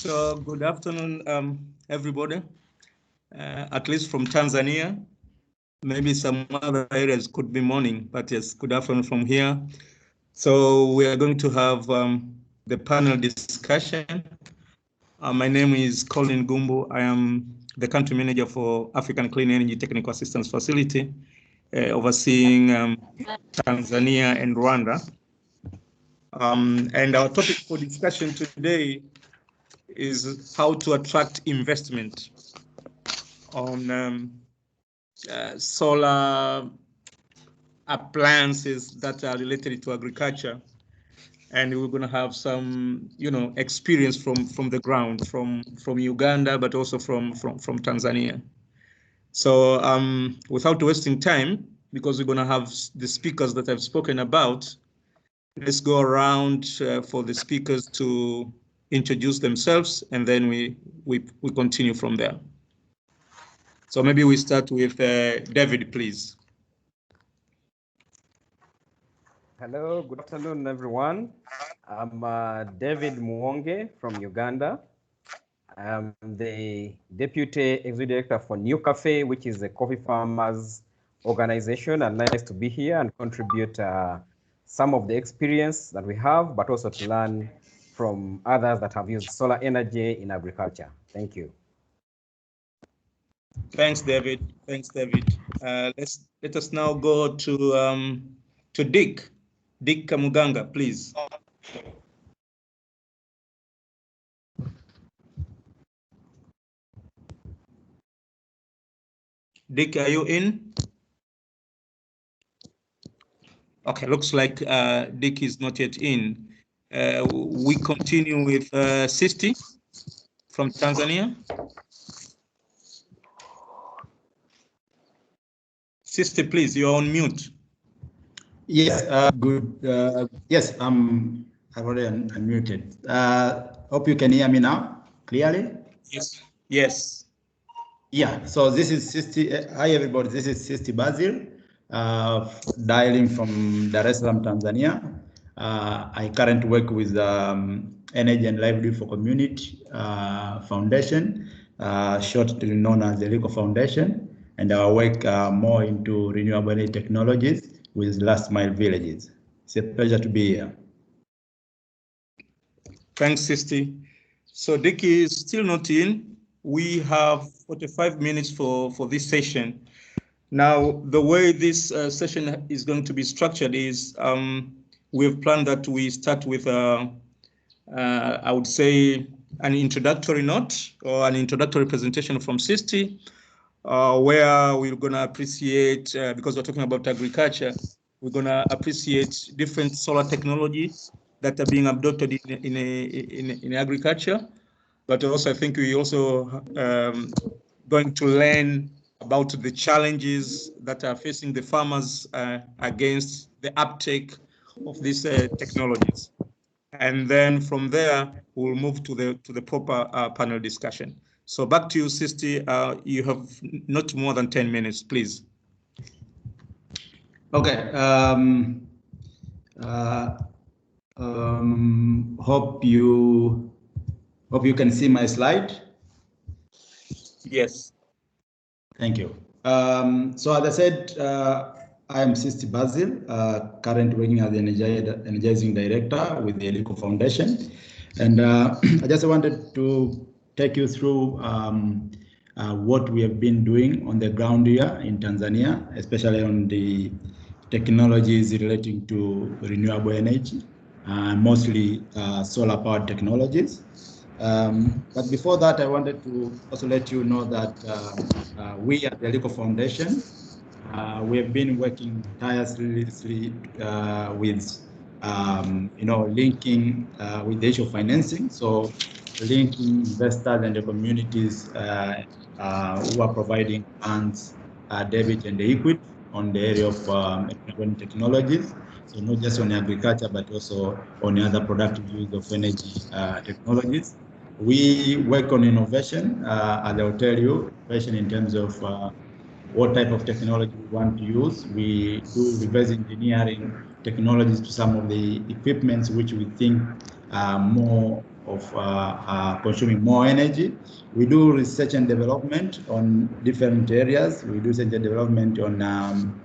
So good afternoon, everybody, at least from Tanzania. Maybe some other areas could be morning, but yes, good afternoon from here. So we are going to have the panel discussion. My name is Colin Gumbo. I am the country manager for African Clean Energy Technical Assistance Facility, overseeing Tanzania and Rwanda. And our topic for discussion today is how to attract investment on solar appliances that are related to agriculture. And we're going to have some, experience from the ground, from Uganda, but also from Tanzania. So without wasting time, because we're going to have the speakers that I've spoken about, let's go around for the speakers to introduce themselves, and then we continue from there. So maybe we start with David, please. Hello, good afternoon, everyone. I'm David Muonge from Uganda. I'm the Deputy Executive Director for New Cafe, which is a coffee farmers organization, and nice to be here and contribute some of the experience that we have, but also to learn from others that have used solar energy in agriculture. Thank you. Thanks, David. Thanks, David. Let us now go to Dick. Dick Kamuganga, please. Dick, are you in? Okay, looks like Dick is not yet in. We continue with Sisti from Tanzania. Sisti, please, you're on mute. Yes, good. Yes, I'm already unmuted. Hope you can hear me now clearly. Yes. Yes. Yeah. So this is Sisti. Hi, everybody. This is Sisti Basil, dialing from Dar es Salaam, Tanzania. I currently work with Energy and Livelihood for Community Foundation, shortly known as the LICO Foundation, and I work more into renewable energy technologies with last mile villages. It's a pleasure to be here. Thanks, Sisti. So Dick is still not in. We have 45 minutes for this session. Now, the way this session is going to be structured is we've planned that we start with, I would say, an introductory note or an introductory presentation from Sisti, where we're going to appreciate, because we're talking about agriculture, we're going to appreciate different solar technologies that are being adopted in agriculture. But also, I think we also going to learn about the challenges that are facing the farmers against the uptake of these technologies. And then from there, we'll move to the proper panel discussion. So back to you, Sisti. You have not more than 10 minutes, please. Okay. Hope you can see my slide. Yes. Thank you. So as I said, I am Sisti Basil, currently working as the Energizing Director with the LICO Foundation. And I just wanted to take you through what we have been doing on the ground here in Tanzania, especially on the technologies relating to renewable energy, mostly solar powered technologies. But before that, I wanted to also let you know that we at the LICO Foundation, we have been working tirelessly with, linking with the issue of financing. So linking investors and the communities who are providing funds, debit and equity on the area of technologies. So not just on agriculture, but also on the other productive use of energy technologies. We work on innovation, as I'll tell you, innovation in terms of what type of technology we want to use. We do reverse engineering technologies to some of the equipments which we think are more consuming more energy. We do research and development on different areas. We do research and development on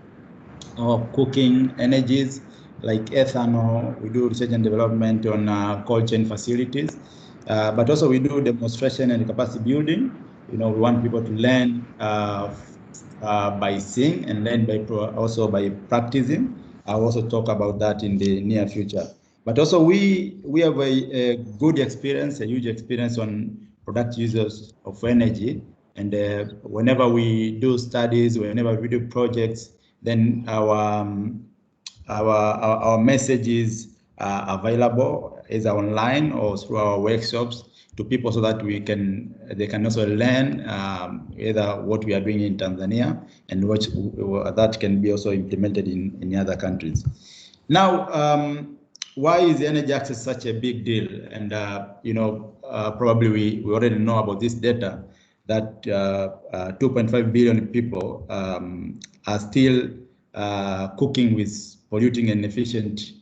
cooking energies like ethanol. We do research and development on cold chain facilities, but also we do demonstration and capacity building. We want people to learn by seeing and learn also by practicing. I'll also talk about that in the near future. But also we have a good experience, a huge experience on product users of energy. And whenever we do studies, whenever we do projects, then our messages are available either online or through our workshops to people so that they can also learn either what we are doing in Tanzania and what that can be also implemented in other countries. Now, why is energy access such a big deal? And probably we already know about this data that 2.5 billion people are still cooking with polluting and inefficient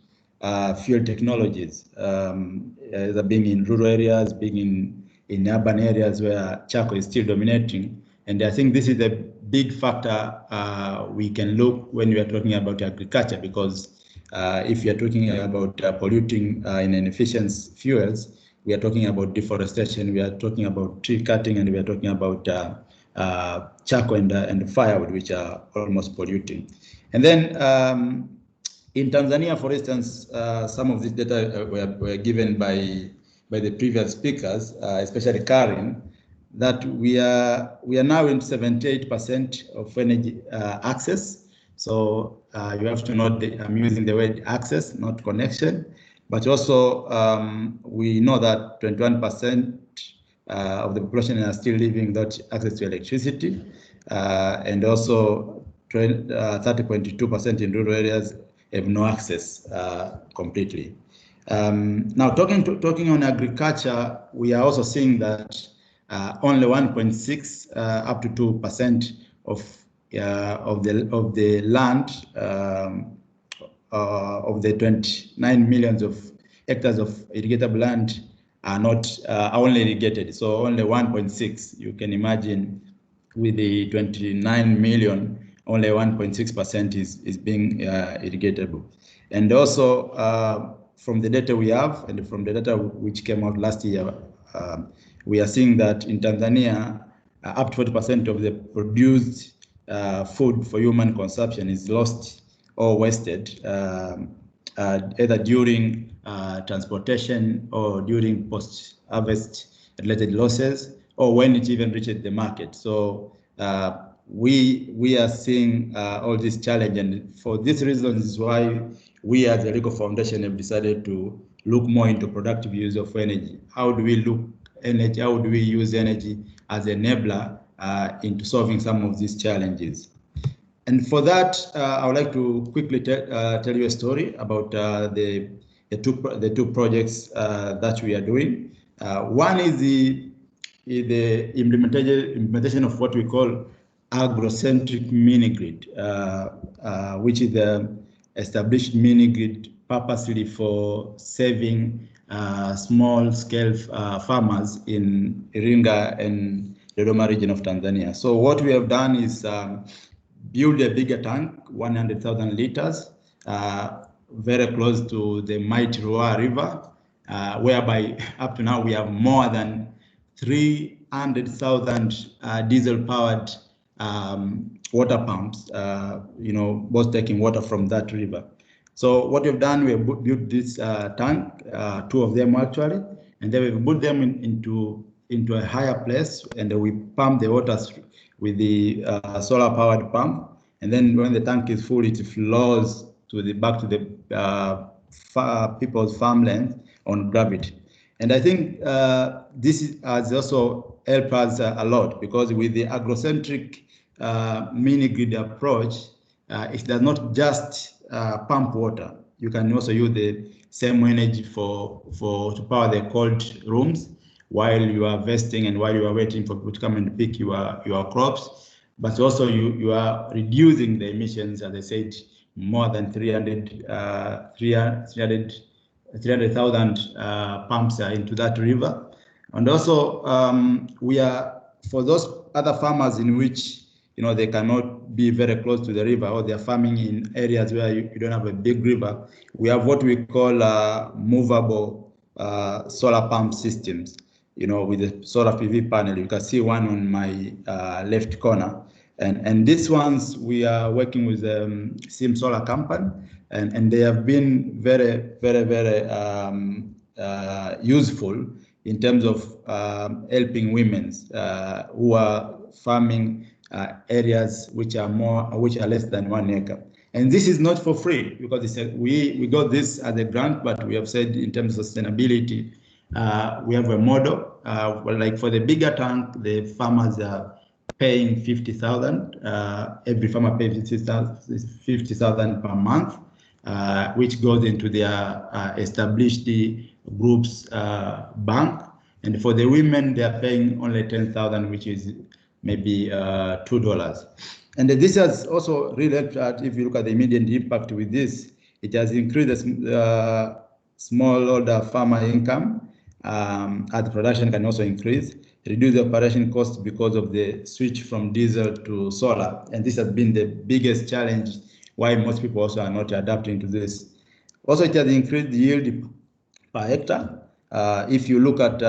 fuel technologies, either being in rural areas, being in urban areas where charcoal is still dominating. And I think this is a big factor we can look when we are talking about agriculture, because if you are talking about polluting and inefficient fuels, we are talking about deforestation, we are talking about tree cutting, and we are talking about charcoal and firewood, which are almost polluting. And then in Tanzania, for instance, some of this data were given by the previous speakers, especially Karin, that we are now in 78% of energy access. So you have to note that I'm using the word access, not connection. But also we know that 21% of the population are still living without access to electricity, and also 30.2% in rural areas have no access completely. Now, talking on agriculture, we are also seeing that only 1.6 up to 2% of the land of the 29 millions of hectares of irrigatable land are only irrigated. So only 1.6. You can imagine with the 29 million. Only 1.6% is being irrigatable. And also from the data we have and from the data which came out last year, we are seeing that in Tanzania, up to 40% of the produced food for human consumption is lost or wasted, either during transportation or during post-harvest related losses, or when it even reaches the market. So we are seeing all this challenge, and for these reasons is why we as the LEGO Foundation have decided to look more into productive use of energy. How do we use energy as an enabler into solving some of these challenges? And for that, I would like to quickly tell you a story about the two projects that we are doing. One is the implementation of what we call agrocentric mini-grid, which is the established mini-grid purposely for saving small-scale farmers in Iringa and Dodoma region of Tanzania. So what we have done is build a bigger tank, 100,000 liters, very close to the mighty Ruaha River, whereby up to now we have more than 300,000 diesel-powered water pumps, both taking water from that river. So what we've done, we have built this tank, two of them actually, and then we've put them into a higher place, and we pump the water with the solar-powered pump. And then when the tank is full, it flows back to the people's farmland on gravity. And I think this has also helped us a lot, because with the agrocentric mini-grid approach, it does not just pump water. You can also use the same energy to power the cold rooms while you are harvesting and while you are waiting for people to come and pick your crops. But also you are reducing the emissions, as I said, more than 300 300,000 pumps into that river. And also we are, for those other farmers in which they cannot be very close to the river, or they're farming in areas where you don't have a big river, we have what we call movable solar pump systems, with a solar PV panel. You can see one on my left corner. And these ones, we are working with Sim Solar Company, and they have been very, very, very useful in terms of helping women who are farming areas which are less than 1 acre. And this is not for free, because we got this as a grant, but we have said in terms of sustainability, we have a model. Like for the bigger tank, the farmers are paying 50,000. Every farmer pays 50,000 per month, which goes into their established groups bank. And for the women, they are paying only 10,000, which is maybe $2. And this has also really helped out. If you look at the immediate impact with this, it has increased the smallholder farmer income, as the production can also increase, reduce the operation costs because of the switch from diesel to solar. And this has been the biggest challenge why most people also are not adapting to this. Also, it has increased the yield per hectare. If you look at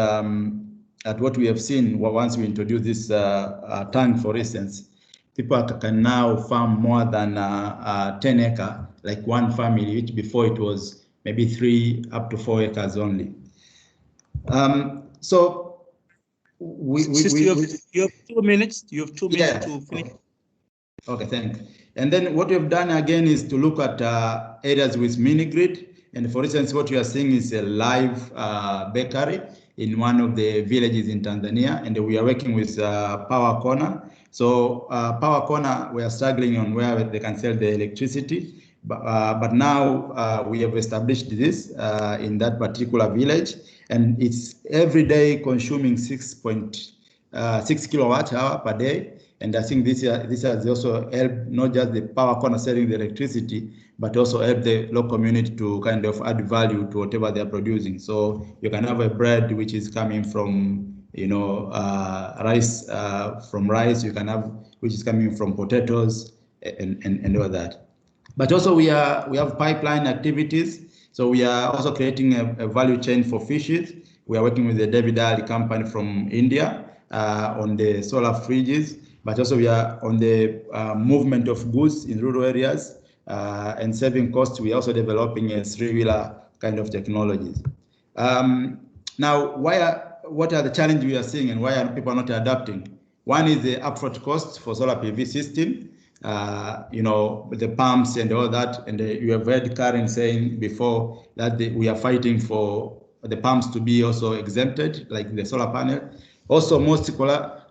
what we have seen once we introduce this tank, for instance, people can now farm more than 10 acre, like one family, which before it was maybe 3 up to 4 acres only. So you have 2 minutes. You have 2 minutes to finish. Okay, thanks. And then what we've done again is to look at areas with mini grid. And for instance, what you are seeing is a live bakery in one of the villages in Tanzania, and we are working with Power Corner. So Power Corner, we are struggling on where they can sell the electricity, but now we have established this in that particular village, and it's every day consuming 6.6 kilowatt hour per day. And I think this has also helped not just the Power Corner selling the electricity, but also help the local community to kind of add value to whatever they're producing. So you can have a bread which is coming from, rice, you can have which is coming from potatoes and all that. But also we have pipeline activities. So we are also creating a value chain for fishes. We are working with the David Ali company from India on the solar fridges. But also we are on the movement of goods in rural areas and saving costs. We are also developing a 3-wheeler kind of technologies. Now, what are the challenges we are seeing, and why are people not adapting? One is the upfront costs for solar PV system, the pumps and all that. And you have heard Karen saying before that we are fighting for the pumps to be also exempted, like the solar panel. Also, most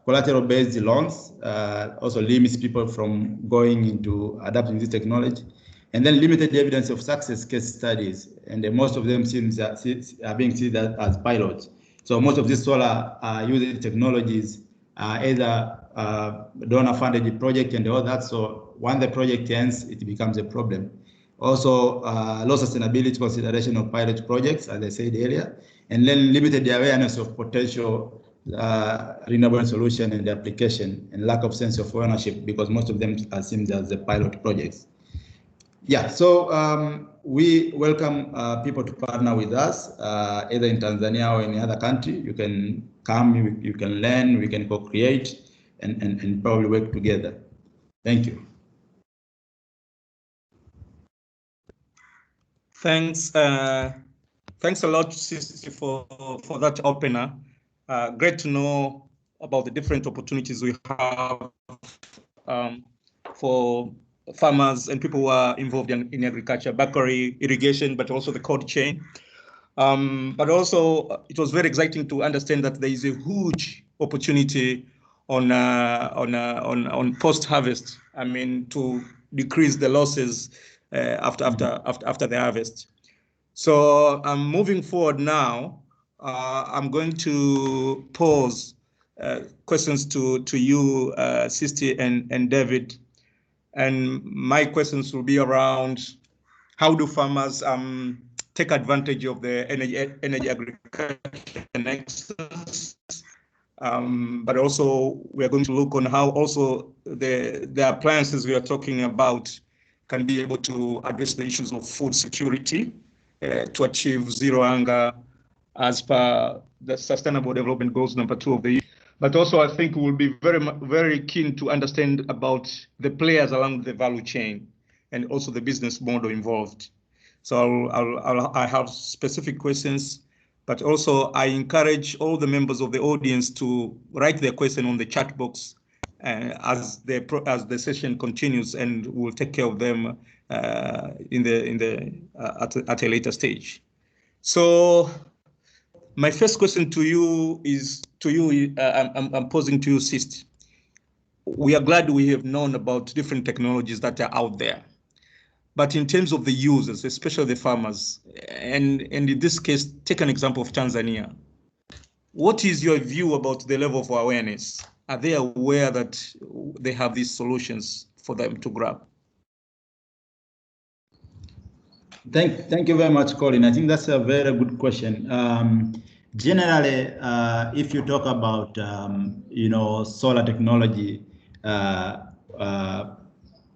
collateral-based loans also limits people from going into adapting this technology. And then limited evidence of success case studies, and most of them are being seen as pilots. So most of these solar using technologies either donor-funded project and all that. So when the project ends, it becomes a problem. Also, low sustainability consideration of pilot projects, as I said earlier, and then limited awareness of potential renewable solution and the application, and lack of sense of ownership, because most of them are seen as the pilot projects. Yeah, so we welcome people to partner with us, either in Tanzania or any other country. You can come, you can learn, we can co-create and probably work together. Thank you. Thanks. Thanks a lot, Sisti, for that opener. Great to know about the different opportunities we have for farmers and people who are involved in agriculture, bakery, irrigation, but also the cold chain. But also, it was very exciting to understand that there is a huge opportunity on post-harvest. I mean, to decrease the losses after the harvest. So I'm moving forward now. I'm going to pose questions to you, Sisti and David. And my questions will be around how do farmers take advantage of the energy agriculture nexus. But also we are going to look on how also the appliances we are talking about can be able to address the issues of food security to achieve zero hunger as per the Sustainable Development Goals #2 of the year. But also I think we'll be very keen to understand about the players along the value chain and also the business model involved. So I have specific questions, but also I encourage all the members of the audience to write their question on the chat box as the session continues, and we'll take care of them at a later stage. So my first question to you is I'm posing to you, Sist. We are glad we have known about different technologies that are out there. But in terms of the users, especially the farmers, and in this case, take an example of Tanzania. What is your view about the level of awareness? Are they aware that they have these solutions for them to grab? Thank you very much, Colin. I think that's a very good question. Generally, if you talk about solar technology,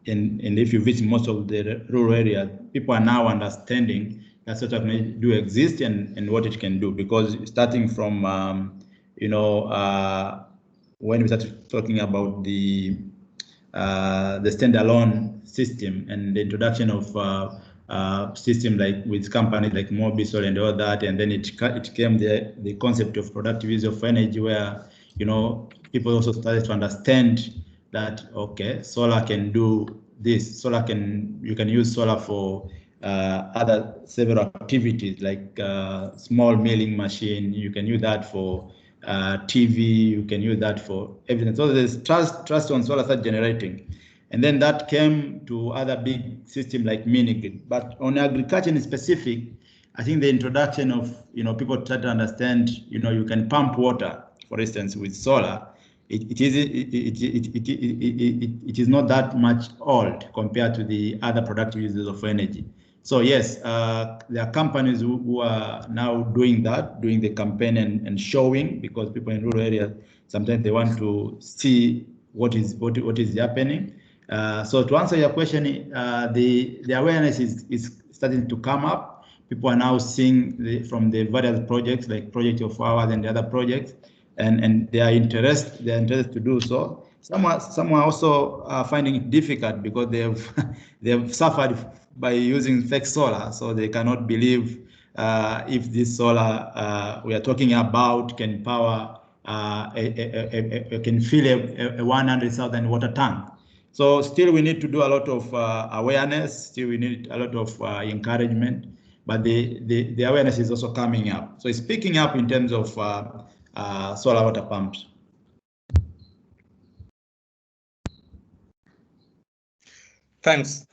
and if you visit most of the rural areas, people are now understanding that such technology do exist and what it can do. Because starting from when we started talking about the standalone system and the introduction of system like with companies like Mobisol and all that, and then it came the concept of productive use of energy, where people also started to understand that okay, solar can do this. You can use solar for other several activities like small milling machine. You can use that for TV. You can use that for everything. So there's trust on solar start generating. And then that came to other big systems like mini-grid. But on agriculture in specific, I think the introduction of, people try to understand, you can pump water, for instance, with solar. It is not that much old compared to the other productive uses of energy. So yes, there are companies who are now doing that, doing the campaign and showing, because people in rural areas, sometimes they want to see what is happening. So to answer your question, the awareness is starting to come up. People are now seeing from the various projects like Project of Ours and the other projects, and they are interested to do so. Some are also finding it difficult because they have suffered by using fake solar, so they cannot believe if this solar we are talking about can power can fill a 100,000 water tank. So still we need to do a lot of awareness. Still we need a lot of encouragement, but the awareness is also coming up. So it's picking up in terms of solar water pumps. Thanks,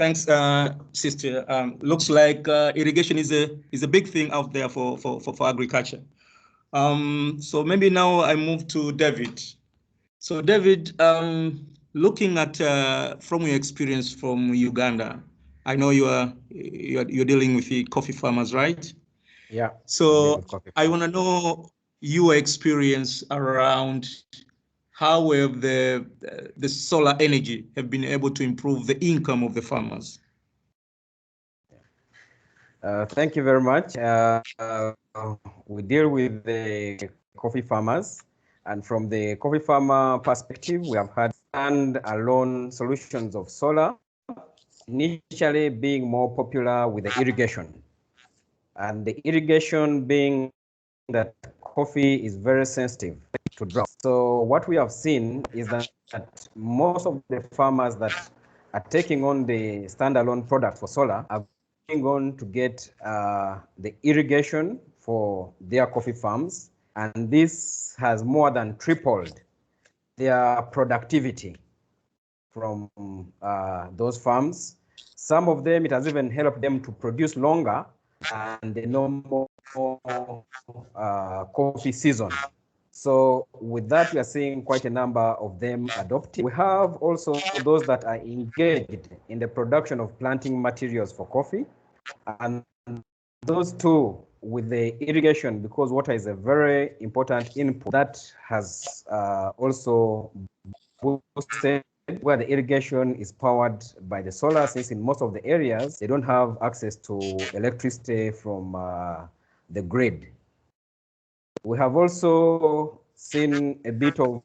Sister. Looks like irrigation is a big thing out there for agriculture. So maybe now I move to David. So David, looking at from your experience from Uganda, I know you're dealing with the coffee farmers, right? Yeah. So I want to know your experience around how have the solar energy have been able to improve the income of the farmers. Thank you very much. We deal with the coffee farmers, and from the coffee farmer perspective, we have had stand-alone solutions of solar, initially being more popular with the irrigation. And the irrigation being that coffee is very sensitive to drought. So what we have seen is that most of the farmers that are taking on the standalone product for solar are going on to get the irrigation for their coffee farms. And this has more than tripled their productivity from those farms. Some of them, it has even helped them to produce longer than the normal coffee season. So with that, we are seeing quite a number of them adopting. We have also those that are engaged in the production of planting materials for coffee, and those two with the irrigation, because water is a very important input, that has also boosted where the irrigation is powered by the solar, since in most of the areas they don't have access to electricity from the grid. We have also seen a bit of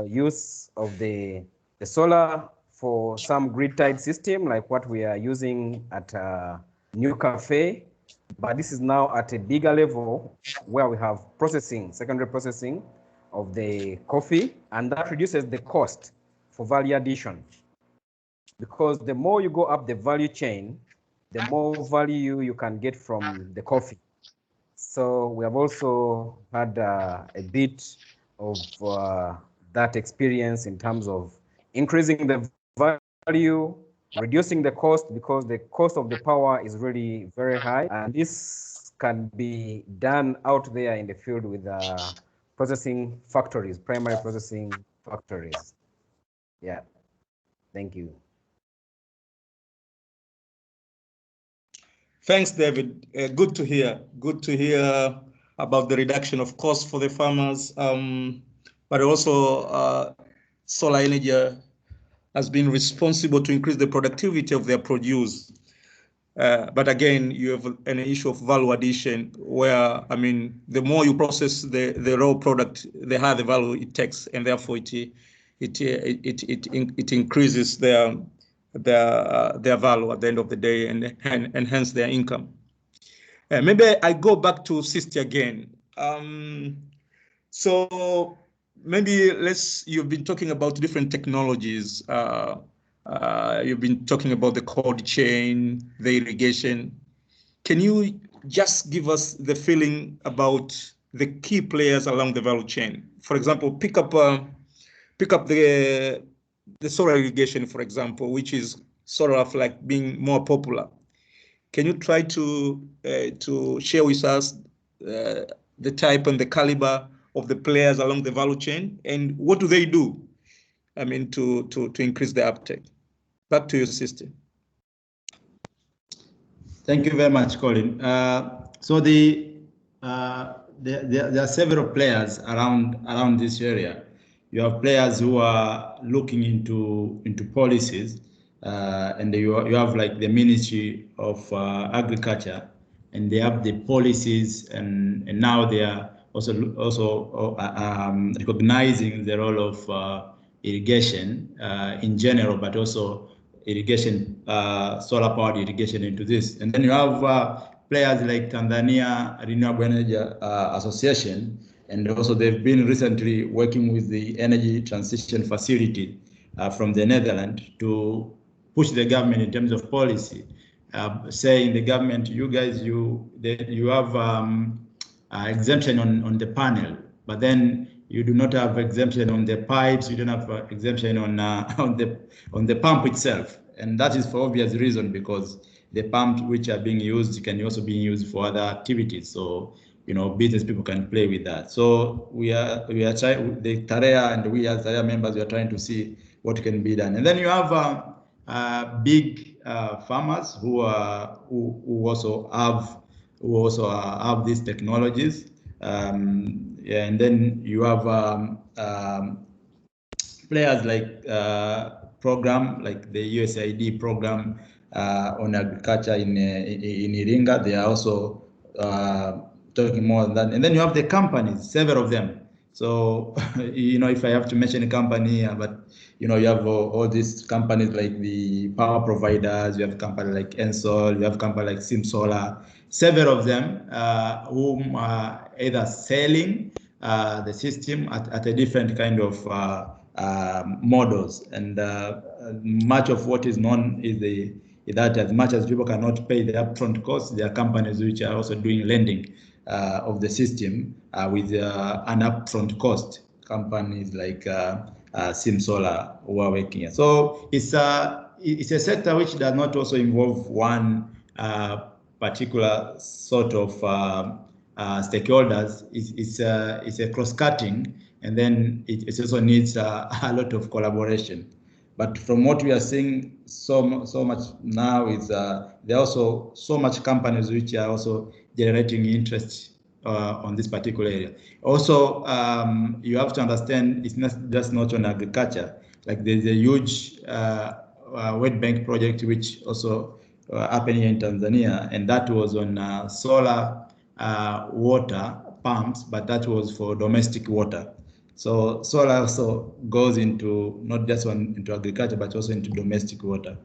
use of the solar for some grid-tied system, like what we are using at New Cafe, but this is now at a bigger level where we have processing, secondary processing of the coffee, and that reduces the cost for value addition. Because the more you go up the value chain, the more value you can get from the coffee. So we have also had a bit of that experience in terms of increasing the value, reducing the cost, because the cost of the power is really very high. And this can be done out there in the field with processing factories, primary processing factories. Yeah, thank you. Thanks, David. Good to hear. Good to hear about the reduction of costs for the farmers, but also solar energy has been responsible to increase the productivity of their produce. But again, you have an issue of value addition, where, I mean, the more you process the raw product, the higher the value it takes, and therefore it increases their value at the end of the day, and hence their income. Maybe I go back to Sisti again. So maybe you've been talking about different technologies. You've been talking about the cold chain, the irrigation. Can you just give us the feeling about the key players along the value chain? For example, pick up the solar irrigation, for example, which is sort of like being more popular. Can you try to share with us the type and the caliber of the players along the value chain, and what do they do, I mean, to increase the uptake? Back to your Sisti. Thank you very much, Colin. So there are several players around this area. You have players who are looking into policies, and you have like the Ministry of Agriculture, and they have the policies, and now they are also recognizing the role of irrigation in general, but also irrigation, solar-powered irrigation into this. And then you have players like Tanzania Renewable Energy Association, and also they've been recently working with the Energy Transition Facility from the Netherlands to push the government in terms of policy, saying the government, you guys, you have exemption on the panel, but then you do not have exemption on the pipes. You don't have exemption on the pump itself, and that is for obvious reason, because the pumps which are being used can also be used for other activities. So business people can play with that. So we are trying, the TAREA and we as TAREA members, we are trying to see what can be done. And then you have big farmers who also have these technologies. And then you have players like program like the USAID program on agriculture in Iringa. They are also talking more than that. And then you have the companies, several of them. So if I have to mention a company, but you have all these companies like the power providers. You have a company like Ensol. You have a company like SimSolar. Several of them whom are either selling the system at a different kind of models, and much of what is known is that as much as people cannot pay the upfront costs, there are companies which are also doing lending of the system with an upfront cost. Companies like SimSolar who are working here. So it's a sector which does not also involve one particular sort of stakeholders. It's a cross-cutting, and then it also needs a lot of collaboration. But from what we are seeing so much now is there are also so much companies which are also generating interest on this particular area. Also, you have to understand it's not just not on agriculture. Like there's a huge World Bank project which also happened here in Tanzania, and that was on solar water pumps, but that was for domestic water. So solar also goes into not just into agriculture, but also into domestic water.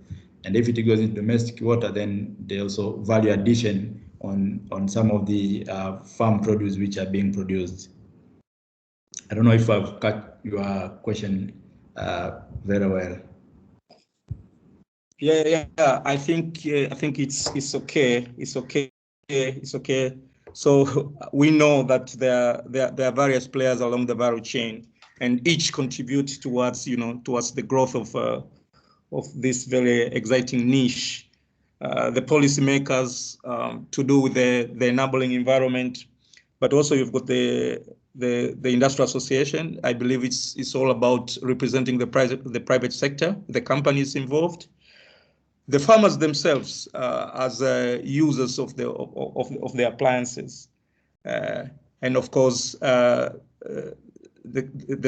And if it goes into domestic water, then there's also value addition on some of the farm produce which are being produced. I don't know if I've cut your question very well. Yeah. I think it's okay. It's okay. So we know that there are various players along the value chain, and each contribute towards the growth of this very exciting niche. The policymakers to do with the enabling environment, but also you've got the industrial association. I believe it's all about representing the private sector, the companies involved, the farmers themselves as users of the appliances, and of course the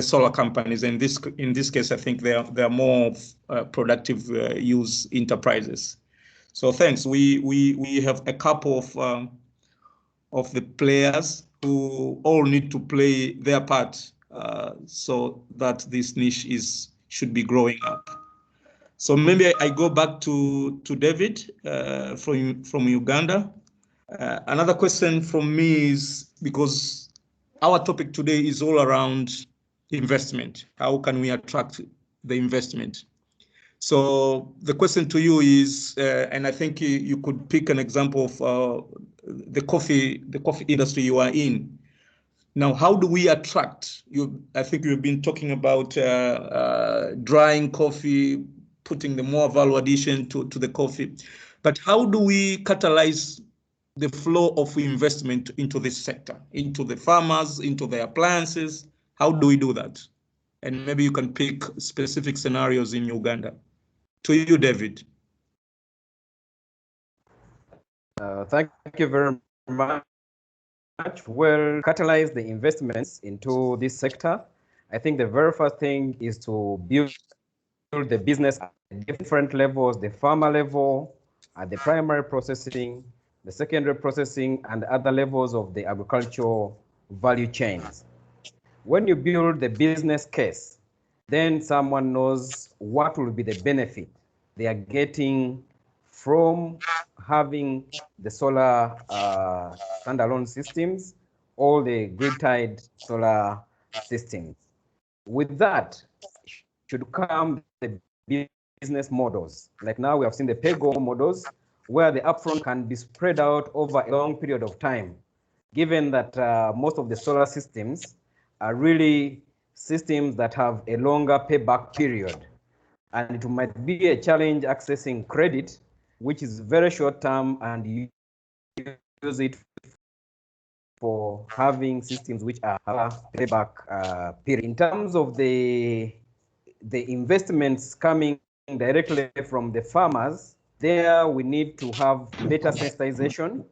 solar companies. In this case, I think they are more productive use enterprises. So thanks. We have a couple of the players who all need to play their part so that this niche should be growing up. So maybe I go back to David from Uganda. Another question from me is, because our topic today is all around investment. How can we attract the investment? So the question to you is, and I think you could pick an example of the coffee industry you are in. Now, how do we attract you? I think you've been talking about drying coffee, putting the more value addition to the coffee. But how do we catalyze the flow of investment into this sector, into the farmers, into the appliances? How do we do that? And maybe you can pick specific scenarios in Uganda. To you, David. Thank you very much. Well, catalyze the investments into this sector. I think the very first thing is to build the business at different levels: the farmer level, at the primary processing, the secondary processing, and other levels of the agricultural value chains. When you build the business case, then someone knows what will be the benefit they are getting from having the solar standalone systems, all the grid-tied solar systems. With that should come the business models. Like now we have seen the pay-go models, where the upfront can be spread out over a long period of time, given that most of the solar systems are really systems that have a longer payback period. And it might be a challenge accessing credit, which is very short term, and you use it for having systems which are payback period. In terms of the investments coming directly from the farmers, there we need to have better sensitization,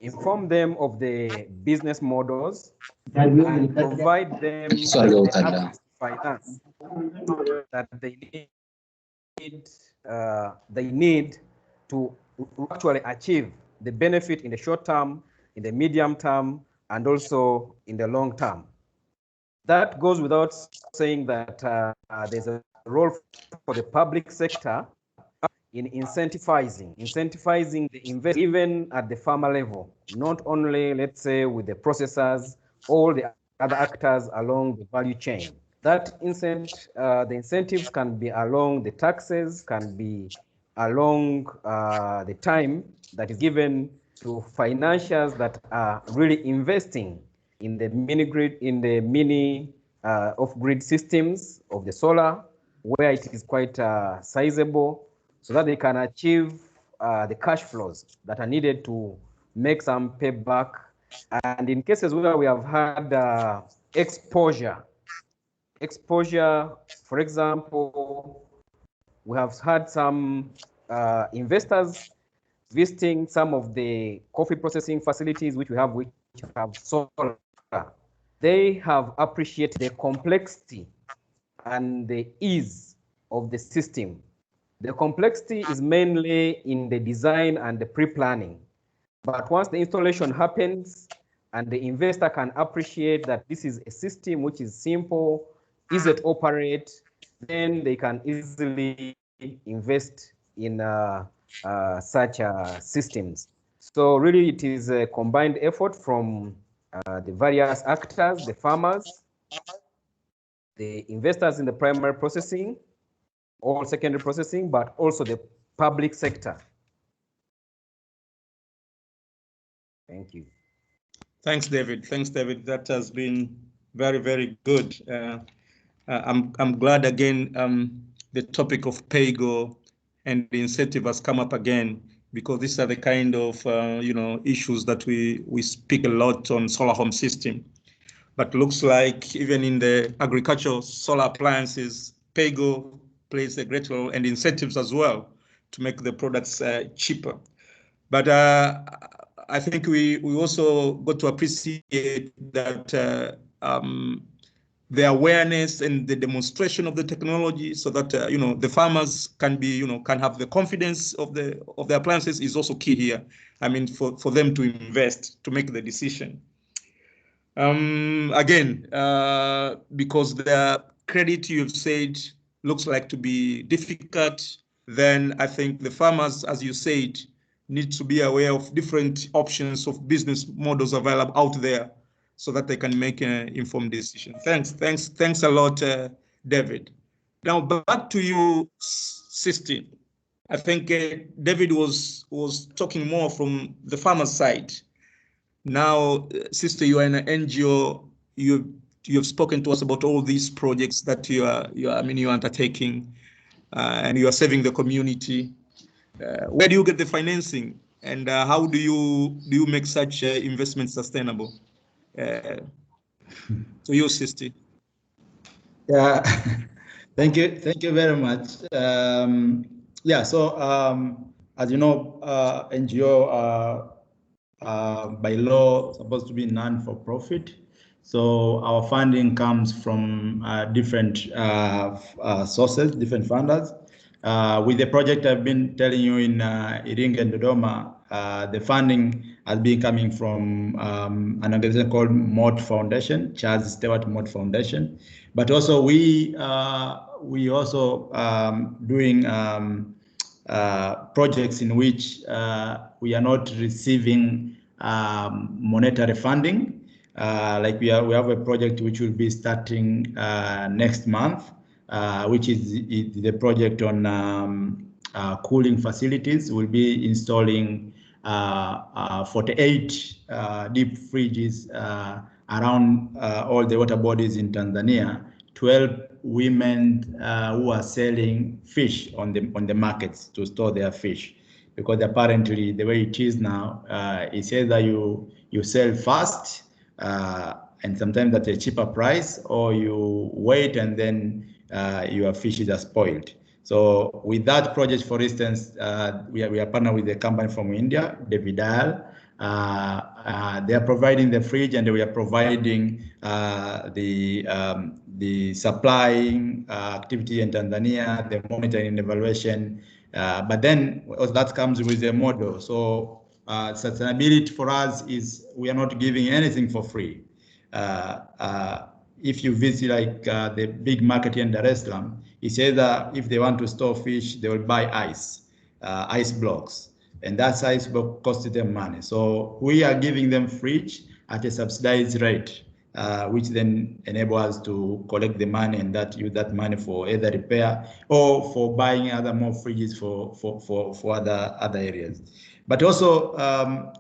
inform them of the business models, and provide them the finance that they need to actually achieve the benefit in the short term, in the medium term, and also in the long term. That goes without saying that there's a role for the public sector in incentivizing the investment, even at the farmer level, not only, let's say, with the processors, all the other actors along the value chain. That the incentives can be along the taxes, can be along the time that is given to financiers that are really investing in the mini off-grid systems of the solar, where it is quite sizable, so that they can achieve the cash flows that are needed to make some payback. And in cases where we have had exposure exposure. For example, we have had some investors visiting some of the coffee processing facilities which have solar. They have appreciated the complexity and the ease of the system. The complexity is mainly in the design and the pre-planning. But once the installation happens and the investor can appreciate that this is a system which is simple, easy to operate, then they can easily invest in such systems. So really it is a combined effort from the various actors, the farmers, the investors in the primary processing, or secondary processing, but also the public sector. Thank you. Thanks, David. Thanks, David. That has been very, very good. I'm glad again the topic of PAYGO and the incentive has come up again, because these are the kind of issues that we speak a lot on solar home system. But looks like even in the agricultural solar appliances, PAYGO plays a great role, and incentives as well to make the products cheaper. But I think we also got to appreciate that the awareness and the demonstration of the technology, so that the farmers can be can have the confidence of the appliances is also key here. I mean, for them to invest, to make the decision. Again, because the credit you've said looks like to be difficult, then I think the farmers, as you said, need to be aware of different options of business models available out there, so that they can make an informed decision. Thanks a lot, David. Now back to you, Sisti. I think David was talking more from the farmer's side. Now, Sister, you are in an NGO. You've spoken to us about all these projects that you are undertaking, and you are serving the community. Where do you get the financing, and how do you make such investments sustainable? To you, Sister. Yeah, thank you very much. Yeah, so as you know, NGO by law supposed to be non-for-profit. So our funding comes from different sources, different funders. With the project I've been telling you in Iringa and Dodoma, the funding has been coming from an organization called Mott Foundation, Charles Stewart Mott Foundation. But also we also doing projects in which we are not receiving monetary funding. Like we have a project which will be starting next month, which is the project on cooling facilities. We'll be installing 48 deep fridges around all the water bodies in Tanzania to help women who are selling fish on the markets to store their fish, because apparently the way it is now, it says that you sell fast and sometimes at a cheaper price, or you wait and then your fishes are spoiled. So with that project, for instance, we are partnered with a company from India, Davidal. They are providing the fridge, and we are providing the supplying activity in Tanzania, the monitoring and evaluation. But then that comes with a model. So sustainability for us is we are not giving anything for free. If you visit like the big market here in Dar es Salaam, it says that if they want to store fish, they will buy ice blocks, and that ice block costs them money. So we are giving them fridge at a subsidized rate, which then enable us to collect the money and use that money for either repair or for buying other more fridges for other areas. But also,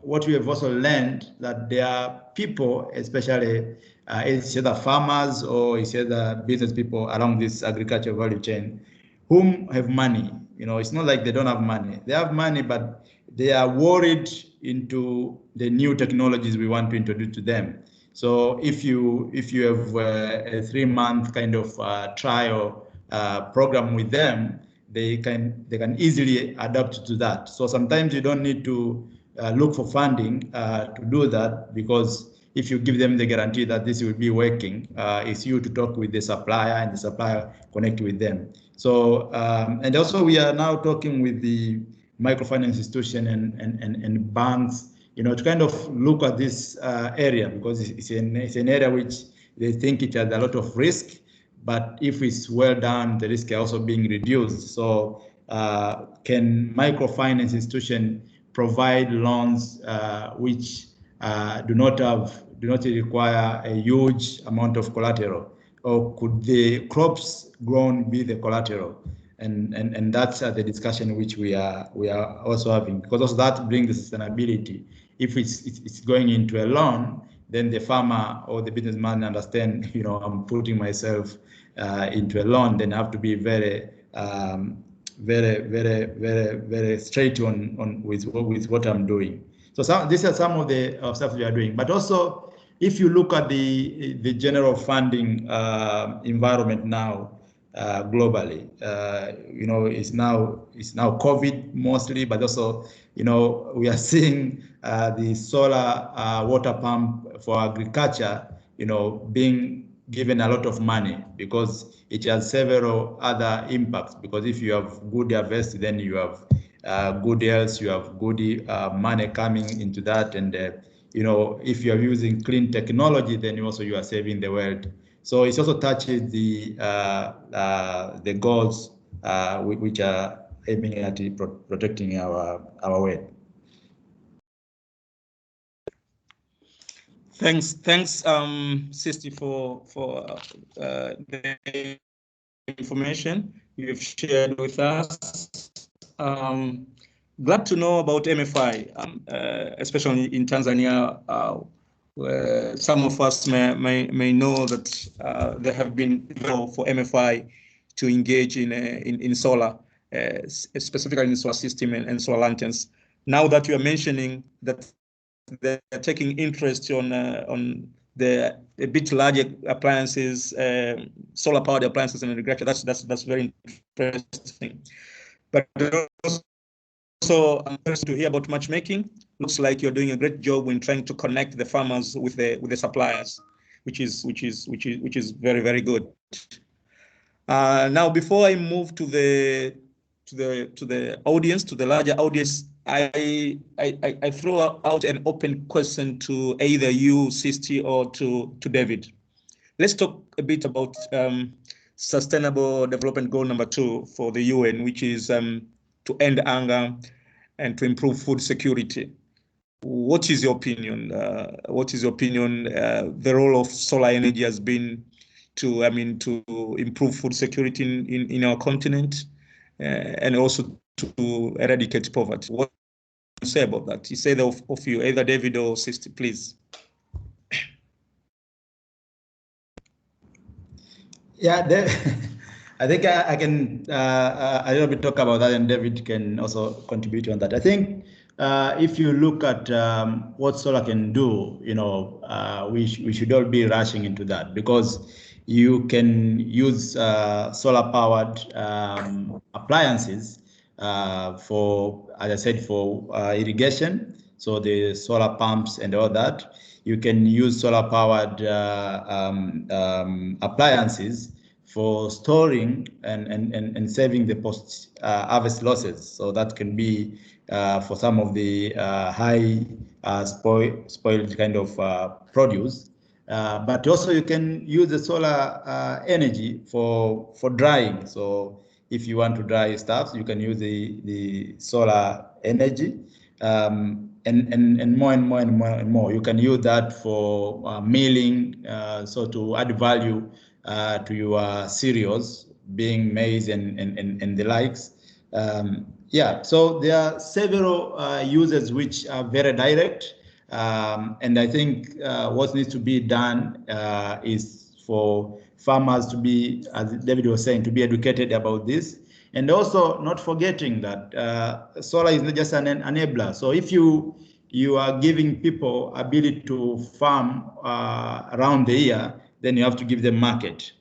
what we have also learned that there are people, especially it's either farmers or it's either business people along this agricultural value chain, whom have money. It's not like they don't have money. They have money, but they are worried into the new technologies we want to introduce to them. So if you have a 3-month kind of trial program with them, they can easily adapt to that. So sometimes you don't need to look for funding to do that, because if you give them the guarantee that this will be working, it's you to talk with the supplier and the supplier connect with them. So and also we are now talking with the microfinance institution and banks, to kind of look at this area, because it's an area which they think it has a lot of risk, but if it's well done, the risk is also being reduced. So can microfinance institution provide loans which do not require a huge amount of collateral, or could the crops grown be the collateral? And that's the discussion which we are also having, because also that brings the sustainability. If it's going into a loan, then the farmer or the businessman understand, I'm putting myself into a loan, then I have to be very straight on with what I'm doing. So these are some of the stuff we are doing. But also, if you look at the general funding environment now, globally, it's now COVID mostly, but also, we are seeing the solar water pump for agriculture, being given a lot of money, because it has several other impacts. Because if you have good harvest, then you have good health, you have good money coming into that, and if you are using clean technology, then you are saving the world. So it also touches the goals which are aiming at protecting our world. Thanks, Sisti, for the information you've shared with us. Glad to know about MFI, especially in Tanzania. Where some of us may know that there have been for MFI to engage in solar, specifically in solar system and solar lanterns. Now that you are mentioning that they're taking interest on the a bit larger appliances, solar powered appliances in agriculture, that's very interesting. But also, I'm interested to hear about matchmaking. Looks like you're doing a great job in trying to connect the farmers with the suppliers, which is very, very good. Now, before I move to the audience, to the larger audience, I throw out an open question to either you, Sisti, or to David. Let's talk a bit about Sustainable Development Goal number 2 for the UN, which is to end hunger and to improve food security. What is your opinion? The role of solar energy has been to improve food security in our continent, and also to eradicate poverty. What do you say about that? You say that of you, either David or Sisti, please. Yeah, I think I can a little bit talk about that, and David can also contribute on that. I think if you look at what solar can do, we should all be rushing into that, because you can use solar-powered appliances for, as I said, for irrigation. So the solar pumps and all that. You can use solar-powered appliances for storing and saving the post-harvest losses. So that can be for some of the high spoiled kind of produce. But also you can use the solar energy for drying. So if you want to dry stuff, you can use the solar energy. And more. You can use that for milling, so to add value to your cereals, being maize and the likes. Yeah, so there are several uses which are very direct. And I think what needs to be done is for farmers to be, as David was saying, to be educated about this. And also not forgetting that solar is not just an enabler. So if you you are giving people ability to farm around the year, then you have to give them market,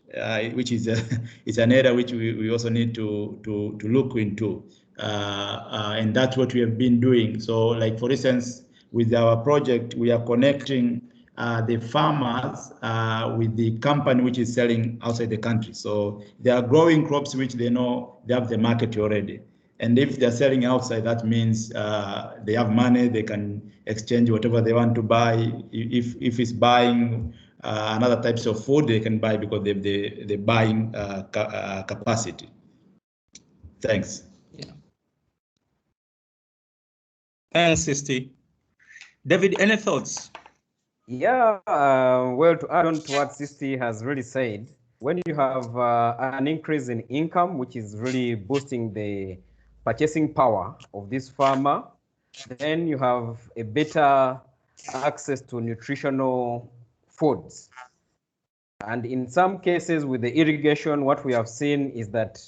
which is it's an area which we also need to look into, and that's what we have been doing. So, like for instance, with our project, we are connecting the farmers with the company which is selling outside the country. So they are growing crops which they know they have the market already. And if they're selling outside, that means they have money, they can exchange whatever they want to buy. If it's buying another types of food, they can buy because they have the buying capacity. Thanks. Yeah. Thanks, Sisti. David, any thoughts? Yeah, well, to add on to what Sisti has really said, when you have an increase in income, which is really boosting the purchasing power of this farmer, then you have a better access to nutritional foods. And in some cases with the irrigation, what we have seen is that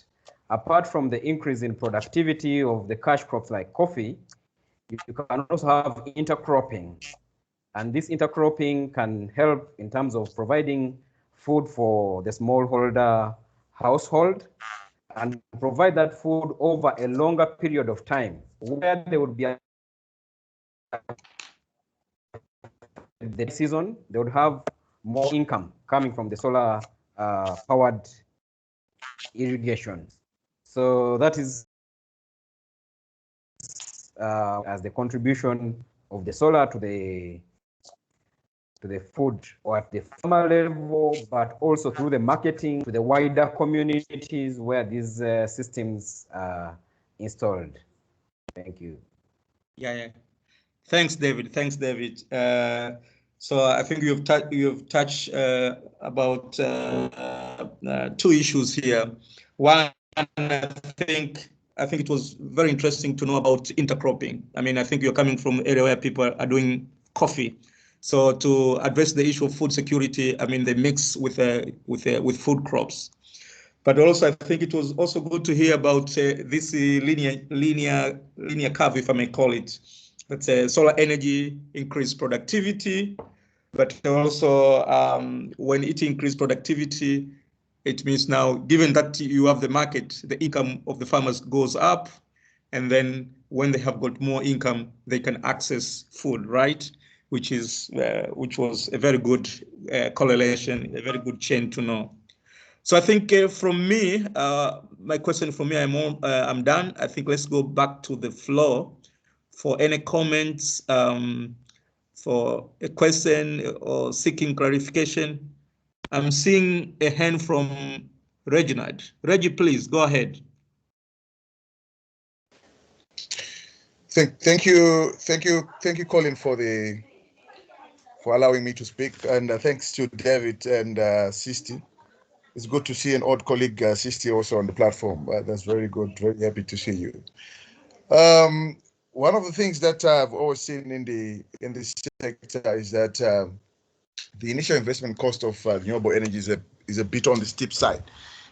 apart from the increase in productivity of the cash crops like coffee, you can also have intercropping. And this intercropping can help in terms of providing food for the smallholder household and provide that food over a longer period of time where there would be the season, they would have more income coming from the solar powered irrigation. So that is as the contribution of the solar to the food or at the farmer level, but also through the marketing to the wider communities where these systems are installed. Thank you. Yeah. Thanks, David. Thanks, David. So I think you've touched about two issues here. One, I think it was very interesting to know about intercropping. I mean, I think you're coming from an area where people are doing coffee. So to address the issue of food security, I mean, they mix with food crops. But also, I think it was also good to hear about this linear curve, if I may call it. That's solar energy increased productivity, but also when it increased productivity, it means now, given that you have the market, the income of the farmers goes up, and then when they have got more income, they can access food, right? Which was a very good correlation, a very good chain to know. So I think from me, my question from me, I'm done. I think let's go back to the floor for any comments, for a question or seeking clarification. I'm seeing a hand from Reginald. Reggie, please go ahead. Thank you, Colin, for allowing me to speak, and thanks to David and Sisti. It's good to see an old colleague, Sisti, also on the platform. That's very good. Very happy to see you. One of the things that I've always seen in this sector is that the initial investment cost of renewable energy is a bit on the steep side,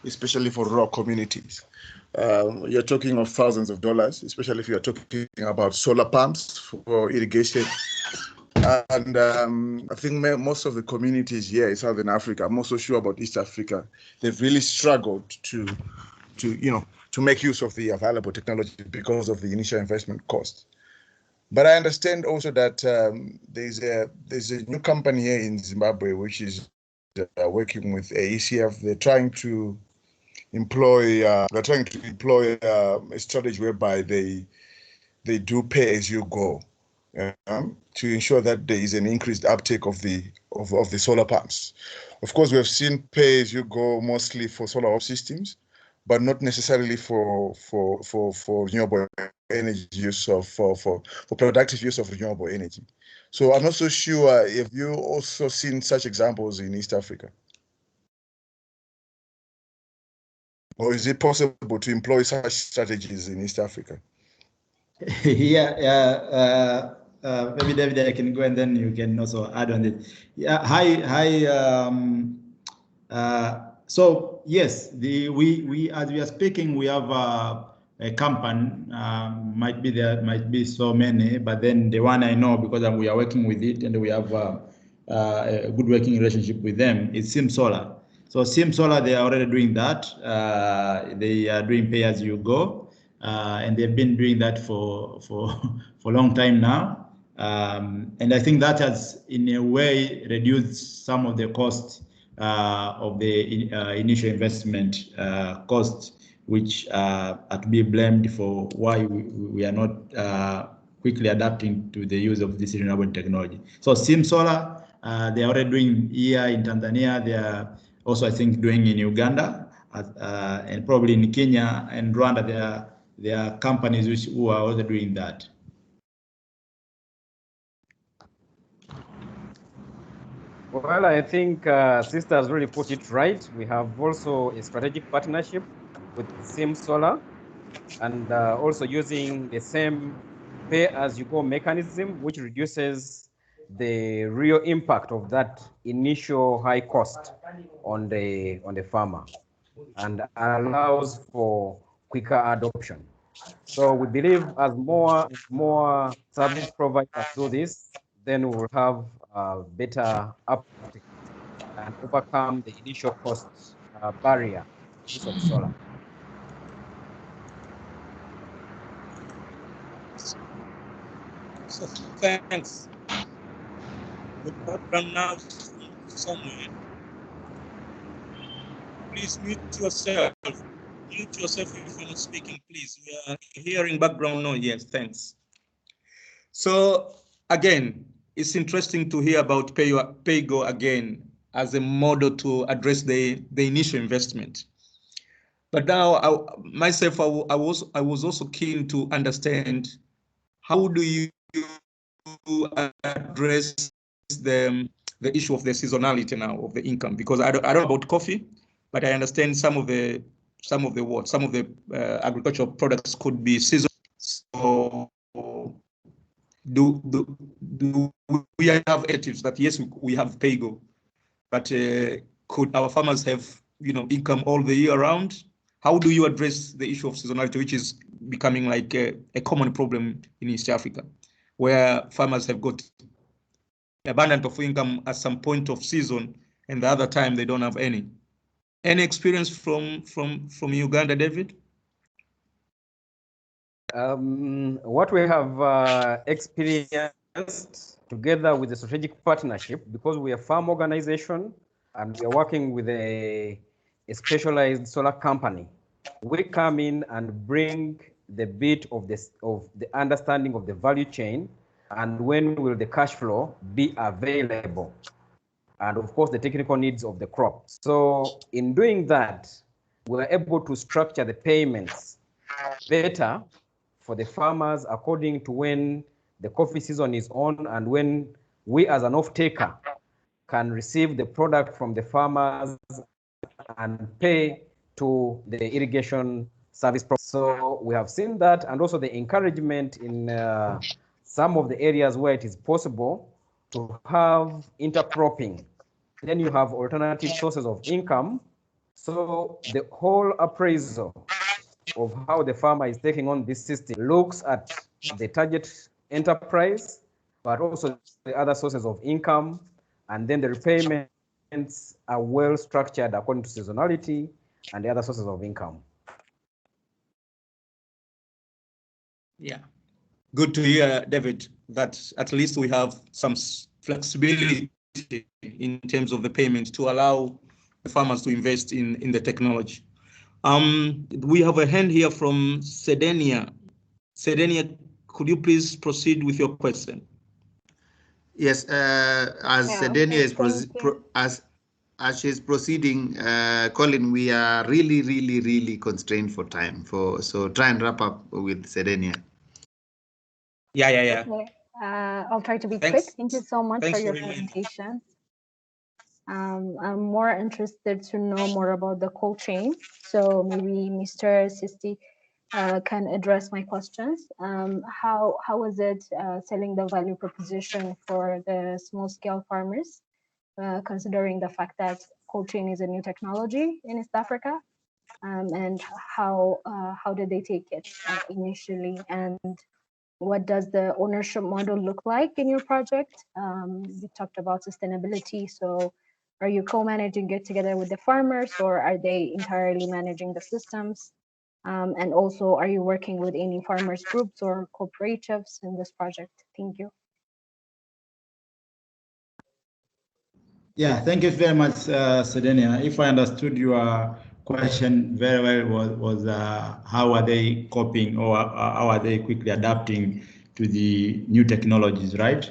especially for rural communities. You're talking of thousands of dollars, especially if you're talking about solar pumps for irrigation. And I think most of the communities here in Southern Africa, I'm also sure about East Africa, they've really struggled to make use of the available technology because of the initial investment cost. But I understand also that there's a new company here in Zimbabwe which is working with AECF. They're trying to employ a strategy whereby they do pay as you go. To ensure that there is an increased uptake of the solar pumps. Of course, we have seen pay as you go mostly for solar systems, but not necessarily for renewable energy use or for productive use of renewable energy. So I'm not so sure if you also seen such examples in East Africa, or is it possible to employ such strategies in East Africa? Yeah. Maybe David, I can go and then you can also add on it. Yeah. Hi. So yes, we as we are speaking, we have a company, might be so many, but then the one I know, because we are working with it and we have a good working relationship with them, is Sim Solar. So Sim Solar, they are already doing that. They are doing pay as you go, and they've been doing that for a long time now. And I think that has, in a way, reduced some of the costs of the initial investment costs, which are to be blamed for why we are not quickly adapting to the use of this renewable technology. So Sim Solar, they are already doing here in Tanzania. They are also, I think, doing in Uganda, and probably in Kenya and Rwanda. There are companies who are also doing that. Well, I think Sister has really put it right. We have also a strategic partnership with Sim Solar, and also using the same pay-as-you-go mechanism, which reduces the real impact of that initial high cost on the farmer, and allows for quicker adoption. So we believe as more service providers do this, then we will have better uptake and overcome the initial cost barrier use of solar. So thanks. The background now somewhere. Please mute yourself. Mute yourself if you're not speaking, please. We are hearing background noise. Yes, thanks. So again, it's interesting to hear about PayGo again as a model to address the initial investment. But now, I was also keen to understand, how do you address the issue of the seasonality now of the income? Because I don't know about coffee, but I understand some of the agricultural products could be seasonal. So do we have alternatives that, yes, we have PayGo, but could our farmers have income all the year round? How do you address the issue of seasonality, which is becoming like a common problem in East Africa, where farmers have got abundance of income at some point of season, and the other time they don't have any? Any experience from Uganda, David? What we have experienced together with the strategic partnership, because we are a farm organization and we are working with a specialized solar company, we come in and bring the bit of the understanding of the value chain and when will the cash flow be available, and of course the technical needs of the crop. So in doing that, we're able to structure the payments better for the farmers according to when the coffee season is on and when we as an off-taker can receive the product from the farmers and pay to the irrigation service. So we have seen that, and also the encouragement in some of the areas where it is possible to have intercropping. Then you have alternative sources of income. So the whole appraisal of how the farmer is taking on this system looks at the target enterprise, but also the other sources of income, and then the repayments are well structured according to seasonality and the other sources of income. Yeah, good to hear, David, that at least we have some flexibility in terms of the payment to allow the farmers to invest in the technology. We have a hand here from Sedenia. Sedenia, could you please proceed with your question? Yes, as Sedenia is as she's proceeding, Colin, we are really constrained for time. So try and wrap up with Sedenia. Yeah. Okay. I'll try to be quick. Thank you so much for your presentation. I'm more interested to know more about the cold chain. So maybe Mr. Sisti can address my questions. How is it selling the value proposition for the small scale farmers, considering the fact that cold chain is a new technology in East Africa? and how did they take it initially, and what does the ownership model look like in your project? You talked about sustainability, so are you co-managing it together with the farmers, or are they entirely managing the systems? And also, are you working with any farmers groups or cooperatives in this project? Thank you. Yeah, thank you very much, Sedenia. If I understood your question very well, was how are they coping, or how are they quickly adapting to the new technologies, right?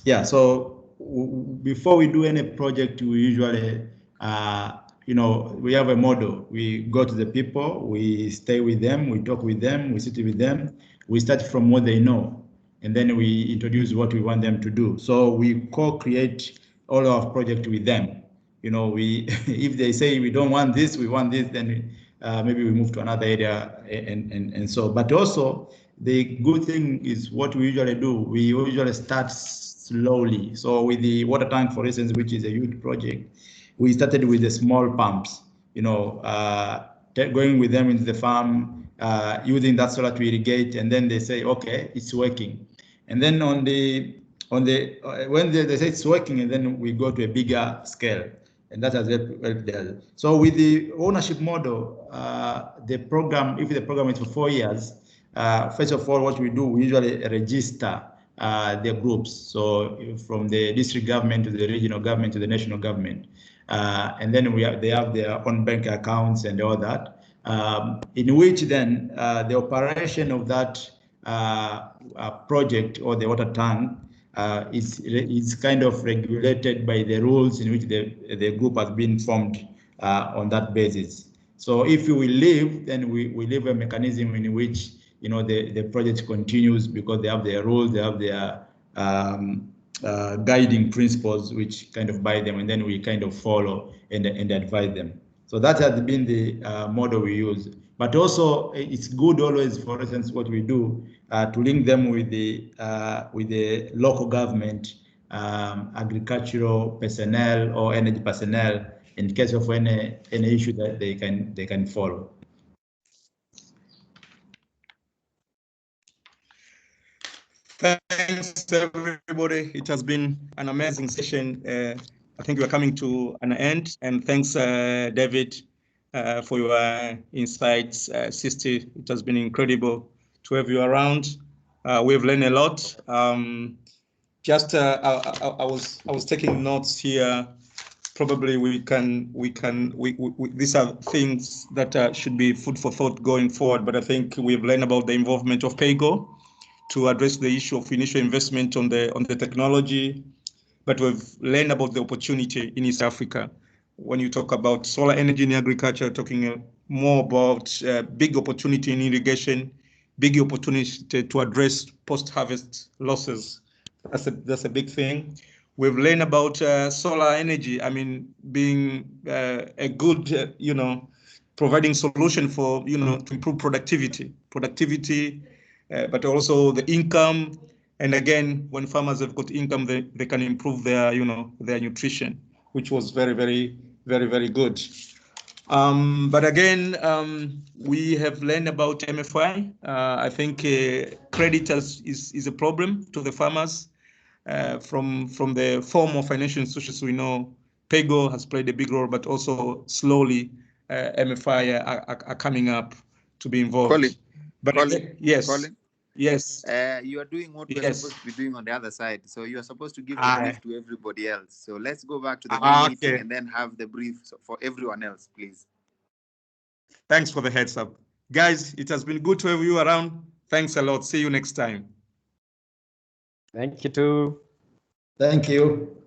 Yeah, so before we do any project, we usually, we have a model. We go to the people, we stay with them, we talk with them, we sit with them, we start from what they know, and then we introduce what we want them to do. So we co-create all our project with them. If they say we don't want this, we want this, then maybe we move to another area, and so. But also, the good thing is what we usually do. We usually start slowly. So with the water tank, for instance, which is a huge project, we started with the small pumps. Going with them into the farm, using that solar to irrigate, and then they say, okay, it's working. And then when they say it's working, and then we go to a bigger scale, and that has helped them. So with the ownership model, the program, if the program is for 4 years, first of all, what we do, we usually register the groups. So from the district government to the regional government to the national government, and then they have their own bank accounts and all that, in which then the operation of that project or the water tank is kind of regulated by the rules in which the group has been formed on that basis. So if we leave, then we leave a mechanism in which the project continues, because they have their rules, they have their guiding principles which kind of bind them, and then we kind of follow and advise them. So that has been the model we use. But also, it's good always, for instance, what we do to link them with the local government, agricultural personnel or energy personnel, in case of any issue that they can follow. Thanks, everybody. It has been an amazing session. I think we're coming to an end, and thanks, David, for your insights. Sisti, it has been incredible to have you around. We've learned a lot. I was taking notes here. Probably these are things that should be food for thought going forward. But I think we've learned about the involvement of PAYGO to address the issue of initial investment on the technology, but we've learned about the opportunity in East Africa. When you talk about solar energy in agriculture, talking more about big opportunity in irrigation, big opportunity to address post-harvest losses. That's a big thing. We've learned about solar energy. I mean, being a good, providing solution for, to improve productivity, but also the income. And again, when farmers have got income, they can improve their, their nutrition, which was very, very, very, very good. But again, we have learned about MFI. I think credit is a problem to the farmers. From the form of financial institutions, we know PAYGO has played a big role, but also slowly MFI are coming up to be involved. Colin, yes. Colin? Yes. You are doing what we're supposed to be doing on the other side. So you are supposed to give the brief to everybody else. So let's go back to the main meeting and then have the brief for everyone else, please. Thanks for the heads up. Guys, it has been good to have you around. Thanks a lot. See you next time. Thank you too. Thank you.